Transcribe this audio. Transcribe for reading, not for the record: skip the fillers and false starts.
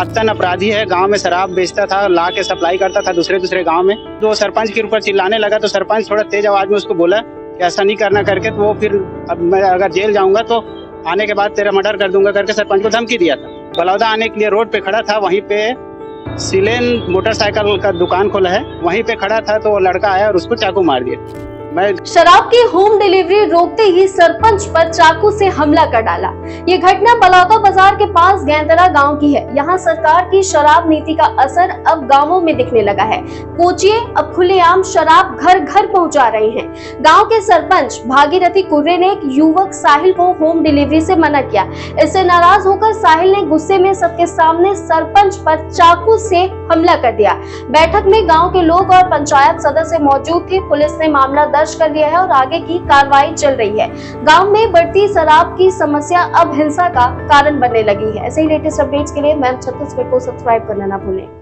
आतन अपराधी है, गांव में शराब बेचता था, ला के सप्लाई करता था दूसरे गांव में। तो सरपंच के ऊपर चिल्लाने लगा तो सरपंच थोड़ा तेज आवाज में उसको बोला कि ऐसा नहीं करना करके, तो वो फिर अब मैं अगर जेल जाऊंगा तो आने के बाद तेरा मर्डर कर दूंगा करके सरपंच को धमकी दिया था। बलौदा आने के लिए रोड पे खड़ा था, वहीं पे सिलेन मोटरसाइकिल का दुकान खोला है, वहीं पे खड़ा था तो वो लड़का आया और उसको चाकू मार दिया। शराब की होम डिलीवरी रोकते ही सरपंच पर चाकू से हमला कर डाला। ये घटना बलौदा बाजार के पास गेंदरा गांव की है। यहाँ सरकार की शराब नीति का असर अब गांवों में दिखने लगा है। कोचिए अब खुलेआम शराब घर घर पहुंचा रहे हैं। गांव के सरपंच भागीरथी कुर्रे ने एक युवक साहिल को होम डिलीवरी से मना किया। इससे नाराज होकर साहिल ने गुस्से में सबके सामने सरपंच पर चाकू से हमला कर दिया। बैठक में गाँव के लोग और पंचायत सदस्य मौजूद थे। पुलिस ने मामला दर्ज कर लिया है और आगे की कार्रवाई चल रही है। गांव में बढ़ती शराब की समस्या अब हिंसा का कारण बनने लगी है। ऐसे ही लेटेस्ट अपडेट्स के लिए मैम छत्तीसगढ़ को सब्सक्राइब करना ना भूलें।